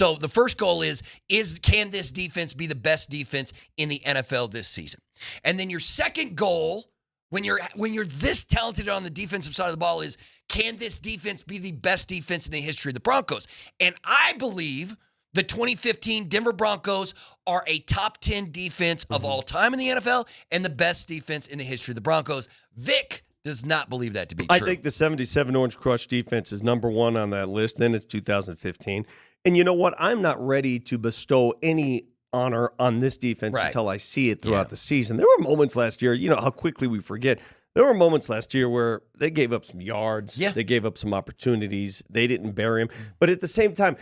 So the first goal is can this defense be the best defense in the NFL this season? And then your second goal, when you're this talented on the defensive side of the ball, is can this defense be the best defense in the history of the Broncos? And I believe the 2015 Denver Broncos are a top 10 defense of all time in the NFL and the best defense in the history of the Broncos. Vic does not believe that to be true. I think the 77 Orange Crush defense is number one on that list. Then it's 2015. And you know what? I'm not ready to bestow any honor on this defense until I see it throughout the season. There were moments last year, you know how quickly we forget. There were moments last year where they gave up some yards. Yeah. They gave up some opportunities. They didn't bury them. But at the same time,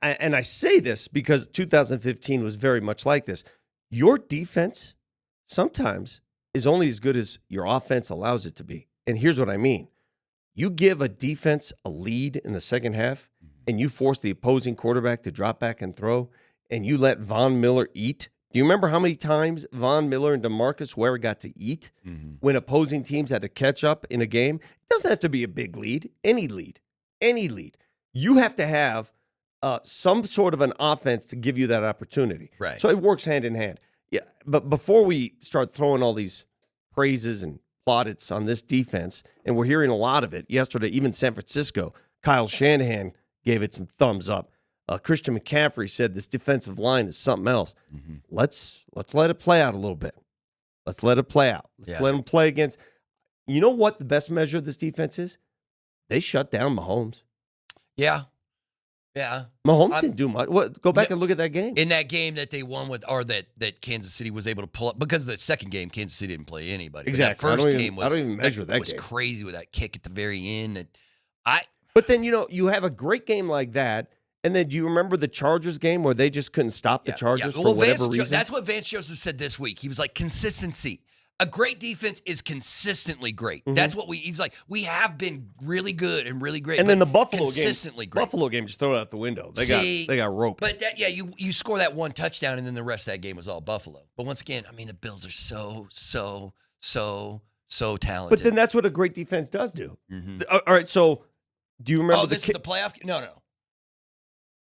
and I say this because 2015 was very much like this, your defense sometimes is only as good as your offense allows it to be. And here's what I mean. You give a defense a lead in the second half, and you force the opposing quarterback to drop back and throw, and you let Von Miller eat. Do you remember how many times Von Miller and DeMarcus Ware got to eat when opposing teams had to catch up in a game? It doesn't have to be a big lead. Any lead. You have to have some sort of an offense to give you that opportunity. Right. So it works hand in hand. Yeah, but before we start throwing all these praises and plaudits on this defense, and we're hearing a lot of it yesterday, even San Francisco, Kyle Shanahan gave it some thumbs up. Christian McCaffrey said this defensive line is something else. Let's let it play out a little bit. Let's let it play out. Let's let them play against. You know what the best measure of this defense is? They shut down Mahomes. Yeah. Mahomes didn't do much. Go back and look at that game. In that game that they won with, or that Kansas City was able to pull up, because the second game, Kansas City didn't play anybody. Exactly. That first game was, I don't even measure that was game. crazy with that kick at the very end. But then, you have a great game like that, and then do you remember the Chargers game where they just couldn't stop the Chargers for whatever reason? That's what Vance Joseph said this week. He was like, consistency. A great defense is consistently great. That's what he's like, we have been really good and really great. And then the Buffalo consistently game, great. Buffalo game, just throw it out the window. They got roped. But you score that one touchdown, and then the rest of that game was all Buffalo. But once again, I mean, the Bills are so talented. But then that's what a great defense does do. All right, so do you remember this is the playoff? No.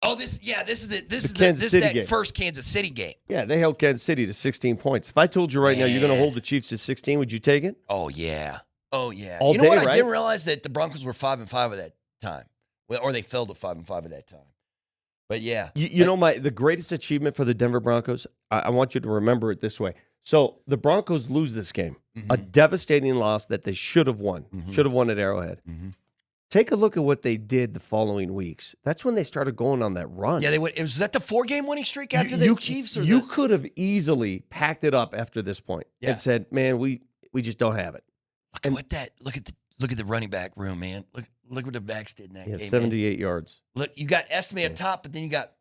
Oh, this is game. First Kansas City game. Yeah, they held Kansas City to 16 points. If I told you right now you're going to hold the Chiefs to 16, would you take it? Oh yeah. All you know day, what? right? I didn't realize that the Broncos were 5-5 at that time, or they fell to 5-5 at that time. But yeah, you know the greatest achievement for the Denver Broncos. I want you to remember it this way. So the Broncos lose this game, a devastating loss that they should have won. Should have won at Arrowhead. Take a look at what they did the following weeks. That's when they started going on that run. Yeah, they went. Was that the 4-game winning streak after the Chiefs? Or you could have easily packed it up after this point and said, "Man, we just don't have it." Look at the running back room, man. Look what the backs did in that game. 78 yards. Look, you got Estime up top, but then you got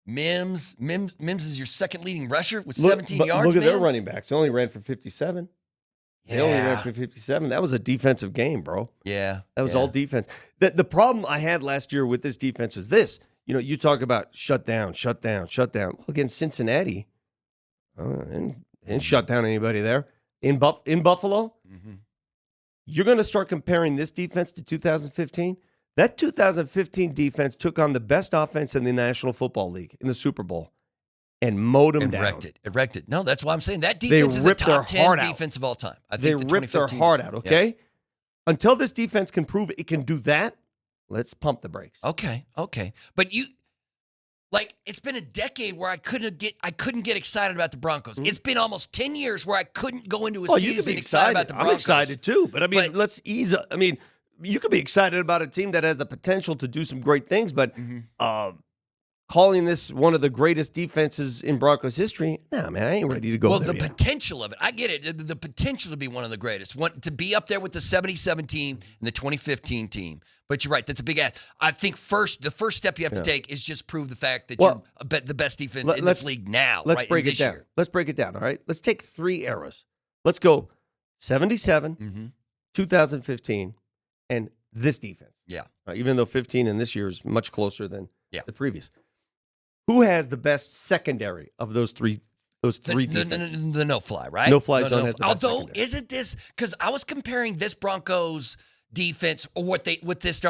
Mims. Mims is your second leading rusher with 17 yards. Look at their running backs. They only ran for 57. They only ran for 57. That was a defensive game, bro. Yeah. That was all defense. The problem I had last year with this defense is this. You talk about shut down. Well, against Cincinnati, and shut down anybody there. In Buffalo, you're going to start comparing this defense to 2015. That 2015 defense took on the best offense in the National Football League in the Super Bowl and mowed them down. It wrecked it. No, that's why I'm saying that defense is a top 10 defense of all time. I think they ripped their heart out, okay? Yeah. Until this defense can prove it can do that, let's pump the brakes. Okay. But it's been a decade where I couldn't get excited about the Broncos. It's been almost 10 years where I couldn't go into a season excited about the Broncos. I'm excited too, but let's ease up. I mean, you could be excited about a team that has the potential to do some great things, but calling this one of the greatest defenses in Broncos history, nah, man, I ain't ready to go there yet. Potential of it, I get it. The potential to be one of the greatest, to be up there with the 77 team and the 2015 team. But you're right, that's a big ask. I think the first step you have to take is just prove the fact that you're the best defense in this league now. Let's break it down. Let's break it down, all right? Let's take 3 eras. Let's go 77, 2015, and this defense. Yeah. Even though 15 in this year is much closer than the previous. Who has the best secondary of those three defenses? The no-fly, right? No-fly zone has the best Although, secondary. isn't this – because I was comparing this Broncos defense, or what this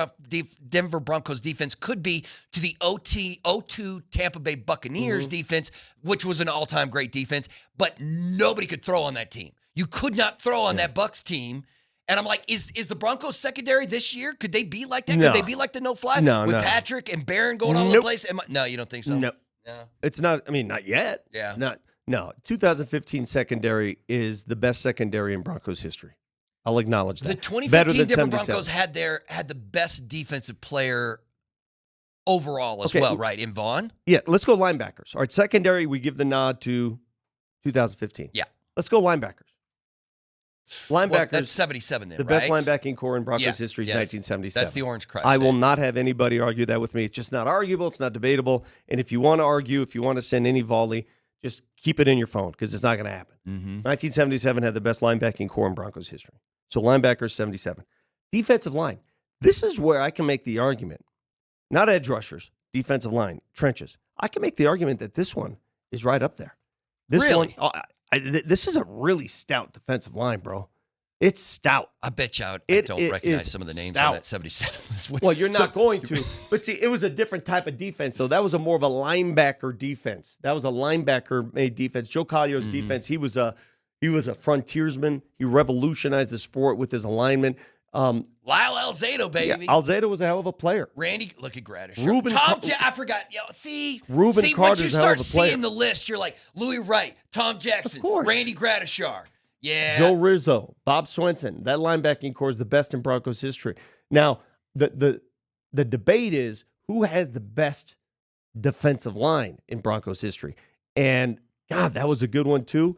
Denver Broncos defense could be to the 0-2 Tampa Bay Buccaneers defense, which was an all-time great defense, but nobody could throw on that team. You could not throw on that Bucs team. And I'm like, is the Broncos secondary this year? Could they be like that? No. Could they be like the no-fly? No, With no. Patrick and Barron going all over the place? No, you don't think so? No. It's not, not yet. Yeah. No. 2015 secondary is the best secondary in Broncos history. I'll acknowledge that. The 2015 Denver Broncos had the best defensive player overall as well, right? In Vaughn? Yeah, let's go linebackers. All right, secondary, we give the nod to 2015. Yeah. Let's go linebackers. Linebackers. Well, that's 77 then, the best linebacking core in Broncos history is 1977. That's the Orange Crush. I will not have anybody argue that with me. It's just not arguable. It's not debatable. And if you want to argue, if you want to send any volley, just keep it in your phone because it's not going to happen. 1977 had the best linebacking core in Broncos history. So linebackers, 77. Defensive line. This is where I can make the argument. Not edge rushers, defensive line, trenches. I can make the argument that this one is right up there. This really? one, this is a really stout defensive line, bro. It's stout. I bet you I don't recognize some of the names on that 77. Well, you're not going to. But see, it was a different type of defense. So that was more of a linebacker defense. That was a linebacker-made defense. Joe Collier's defense, he was a frontiersman. He revolutionized the sport with his alignment. Lyle Alzado, baby. Yeah, Alzado was a hell of a player. Randy, look at Gradish. I forgot. Once you start seeing the list, you're like, Louis Wright, Tom Jackson, Randy Gradishar. Yeah. Joe Rizzo, Bob Swenson. That linebacking core is the best in Broncos history. Now, the debate is who has the best defensive line in Broncos history. And, God, that was a good one, too.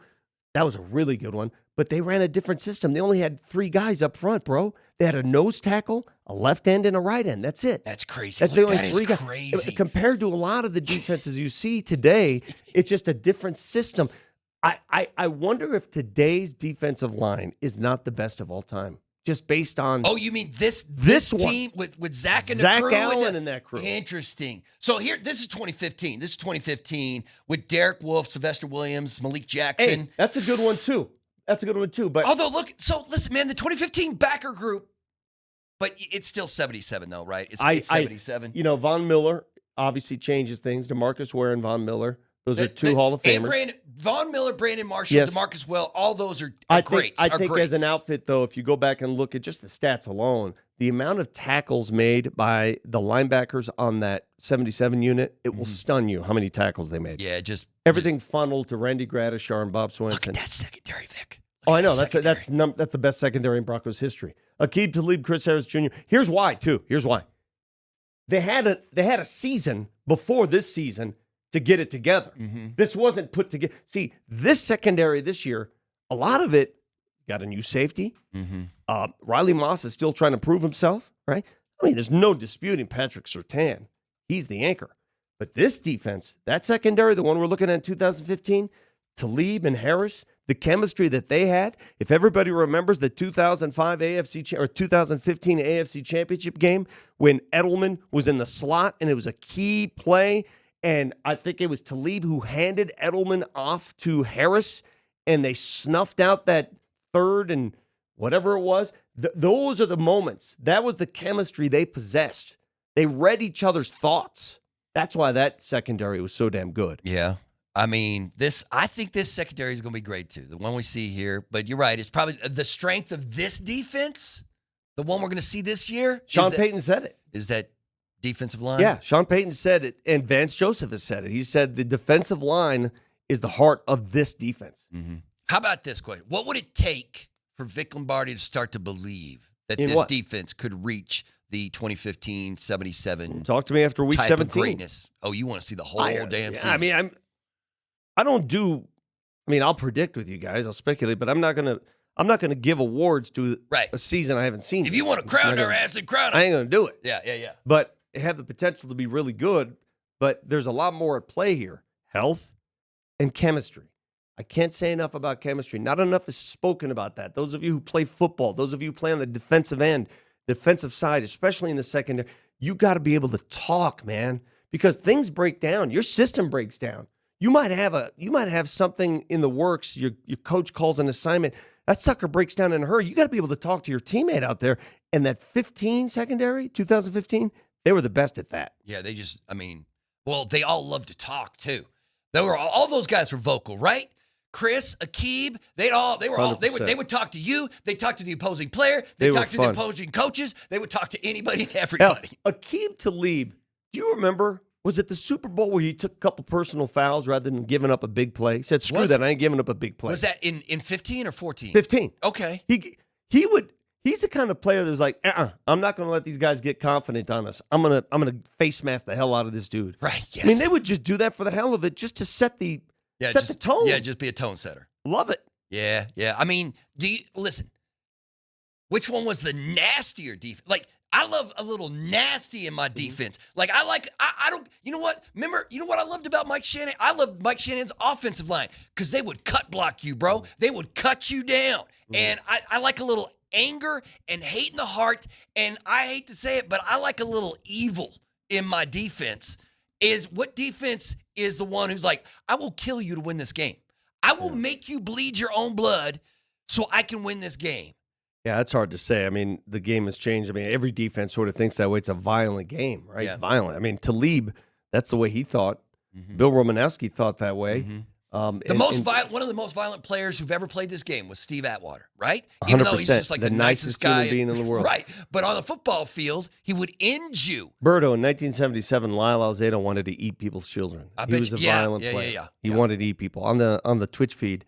That was a really good one. But they ran a different system. They only had 3 guys up front, bro. They had a nose tackle, a left end, and a right end. That's it. That's crazy. That is crazy. Compared to a lot of the defenses you see today, it's just a different system. I wonder if today's defensive line is not the best of all time, just based on. Oh, you mean this team with Zach and Zach the crew? Allen and that crew. Interesting. So here, this is 2015. This is 2015 with Derek Wolfe, Sylvester Williams, Malik Jackson. Hey, that's a good one too. But although listen, man, the 2015 backer group, but it's still 77 though, right? It's 77. Von Miller obviously changes things. DeMarcus Ware and Von Miller. Those are 2 Hall of Famers. Von Miller, Brandon Marshall, DeMarcus Well, all those are greats. I think as an outfit, though, if you go back and look at just the stats alone, the amount of tackles made by the linebackers on that 77 unit, it will stun you how many tackles they made. Yeah, everything funneled to Randy Gradishar and Bob Swenson. Look at that secondary, Vic. I know. That's the best secondary in Broncos history. Aqib Talib, Chris Harris Jr. Here's why, too. They had a season before this season to get it together. This wasn't put together. See, this secondary this year, a lot of it got a new safety. Riley Moss is still trying to prove himself, right? I mean, there's no disputing Patrick Surtain. He's the anchor. But this defense, that secondary, the one we're looking at in 2015, Talib and Harris, the chemistry that they had, if everybody remembers the 2005 or 2015 AFC Championship game when Edelman was in the slot and it was a key play, and I think it was Talib who handed Edelman off to Harris, and they snuffed out that third and whatever it was. Those are the moments. That was the chemistry they possessed. They read each other's thoughts. That's why that secondary was so damn good. Yeah. I mean, I think this secondary is going to be great, too. The one we see here. But you're right. It's probably the strength of this defense, the one we're going to see this year. Sean Payton said it. Is that defensive line? Yeah, Sean Payton said it, and Vance Joseph has said it. He said the defensive line is the heart of this defense. How about this question? What would it take for Vic Lombardi to start to believe that this defense could reach the 2015-77 Talk to me after week 17. Of greatness? Oh, you want to see the whole damn season? I mean, I'll predict with you guys. I'll speculate, but I'm not gonna give awards to a season I haven't seen. If you want to crown our ass, then crown it. I ain't gonna do it. Yeah. But it have the potential to be really good. But there's a lot more at play here: health and chemistry. I can't say enough about chemistry. Not enough is spoken about that. Those of you who play football, those of you who play on the defensive end, defensive side, especially in the secondary, you got to be able to talk, man, because things break down. Your system breaks down. You might have something in the works. Your coach calls an assignment. That sucker breaks down in a hurry. You got to be able to talk to your teammate out there And that 15 secondary, 2015, they were the best at that. Yeah, they all love to talk too. All those guys were vocal, right? Chris, Aqib, they would talk to you. They talk to the opposing player. They talk to the opposing coaches. They would talk to anybody and everybody. Hell, Aqib Talib, do you remember? Was it the Super Bowl where he took a couple personal fouls rather than giving up a big play? He said, "Screw that! I ain't giving up a big play." Was that in 15 or 14? 15. Okay. He's the kind of player that was like, I'm not going to let these guys get confident on us. I'm gonna face mask the hell out of this dude. Right. Yes. I mean, they would just do that for the hell of it, just to set the tone. Yeah, just be a tone setter. Love it. Yeah, yeah. I mean, listen? Which one was the nastier defense? Like, I love a little nasty in my defense. Like, I don't, you know what? Remember, you know what I loved about Mike Shanahan? I loved Mike Shanahan's offensive line because they would cut block you, bro. They would cut you down. And I like a little anger and hate in the heart. And I hate to say it, but I like a little evil in my defense. What defense is the one who's like, I will kill you to win this game. I will make you bleed your own blood so I can win this game. Yeah, that's hard to say. I mean, the game has changed. I mean, every defense sort of thinks that way. It's a violent game, right? Yeah. Violent. I mean, Talib, that's the way he thought. Bill Romanowski thought that way. One of the most violent players who've ever played this game was Steve Atwater, right? Even though he's just like the nicest guy human being in the world. Right. But on the football field, he would end you. Berto, in 1977, Lyle Alzado wanted to eat people's children. He was a violent player. He wanted to eat people. On the Twitch feed,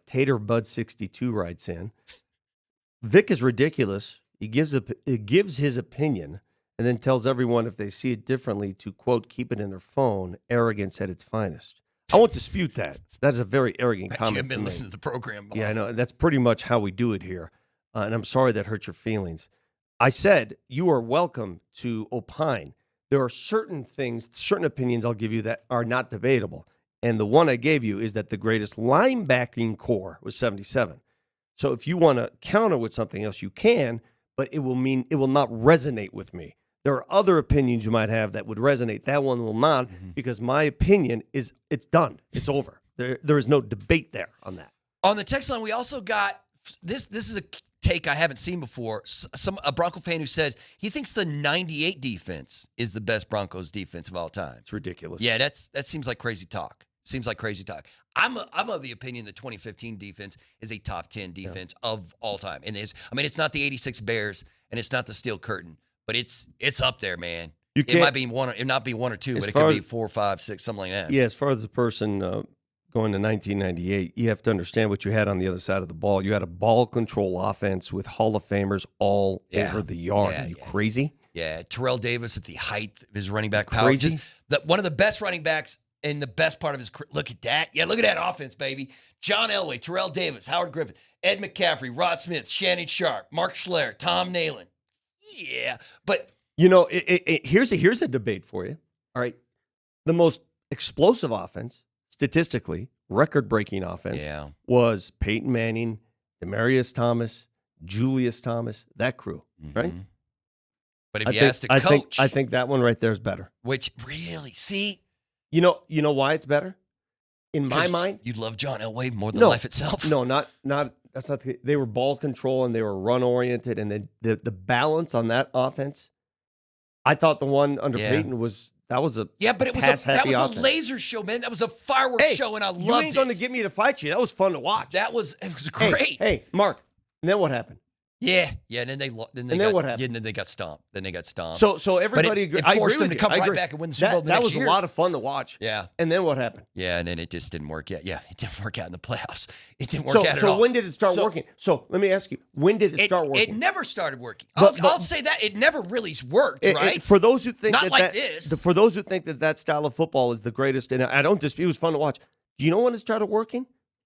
Tater Bud 62 writes in, Vic is ridiculous. He gives his opinion and then tells everyone if they see it differently to, quote, keep it in their phone, arrogance at its finest. I won't dispute that. That's a very arrogant comment. You have been listening to the program. Yeah, I know. That's pretty much how we do it here. And I'm sorry that hurt your feelings. I said you are welcome to opine. There are certain things, certain opinions I'll give you that are not debatable. And the one I gave you is that the greatest linebacking core was 77. So if you want to counter with something else, you can, but it will not resonate with me. There are other opinions you might have that would resonate. That one will not, because my opinion is it's done. It's over. There is no debate there on that. On the text line, we also got this. This is a take I haven't seen before. A Bronco fan who said he thinks the 98 defense is the best Broncos defense of all time. It's ridiculous. Yeah, that seems like crazy talk. I'm of the opinion the 2015 defense is a top 10 defense of all time. And it's not the 86 Bears and it's not the Steel Curtain, but it's up there, man. It might be one or two, but it could be 4, 5, 6, something like that. Yeah, as far as the person going to 1998, you have to understand what you had on the other side of the ball. You had a ball control offense with Hall of Famers all over the yard. Are you crazy? Yeah, Terrell Davis at the height of his running back power. Crazy. One of the best running backs in the best part of his career. Look at that. Yeah, look at that offense, baby. John Elway, Terrell Davis, Howard Griffith, Ed McCaffrey, Rod Smith, Shannon Sharp, Mark Schler, Tom Nalen. Yeah, but you know, here's a debate for you. All right, the most explosive offense, statistically, record-breaking offense, was Peyton Manning, Demaryius Thomas, Julius Thomas, that crew, right? But if you asked a coach, I think that one right there is better. Which really, see, you know why it's better? In my mind, you love John Elway more than life itself. No, not. That's not. They were ball control and they were run oriented, and then the balance on that offense. I thought the one under Peyton was a but it was a laser show, man. That was a fireworks show, and I loved it. You ain't going to get me to fight you. That was fun to watch. It was great. Hey, Mark. And then what happened? Yeah. And then what happened? Yeah, and then they got stomped. So everybody agreed. It forced them to come right back and win the Super Bowl the next year. That was a lot of fun to watch. Yeah. And then what happened? Yeah, and then it just didn't work out. Yeah, it didn't work out in the playoffs. It didn't work out at all. So when did it start working? So let me ask you, when did it start working? It never started working. I'll say that. It never really worked, right? For those who think For those who think that style of football is the greatest, and I don't dispute, it was fun to watch. Do you know when it started working?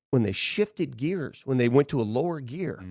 When they shifted gears, when they went to a lower gear,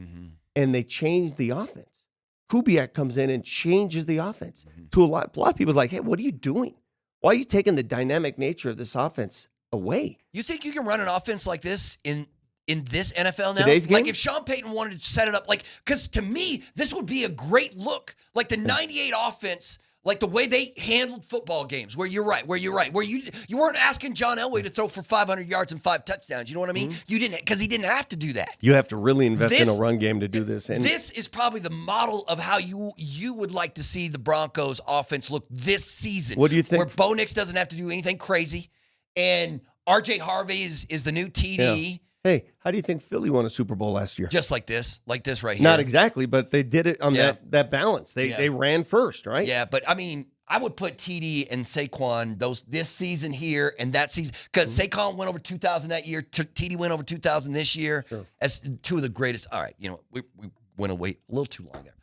and they changed the offense. Kubiak comes in and changes the offense. To a lot of people's like, hey, what are you doing? Why are you taking the dynamic nature of this offense away? You think you can run an offense like this in this NFL now? Today's game? Like if Sean Payton wanted to set it up, because to me, this would be a great look. Like the 98 offense, Like the way they handled football games, where you weren't asking John Elway to throw for 500 yards and 5 touchdowns. You know what I mean? You didn't, because he didn't have to do that. You have to really invest in a run game to do this. And this is probably the model of how you would like to see the Broncos offense look this season. What do you think? Where Bo Nix doesn't have to do anything crazy, and R.J. Harvey is the new TD. Yeah. Hey, how do you think Philly won a Super Bowl last year? Just like this right here. Not exactly, but they did it on that balance. They ran first, right? Yeah, but I mean, I would put TD and Saquon this season here and that season, because Saquon went over 2,000 that year. TD went over 2,000 this year as two of the greatest. All right, we went away a little too long there.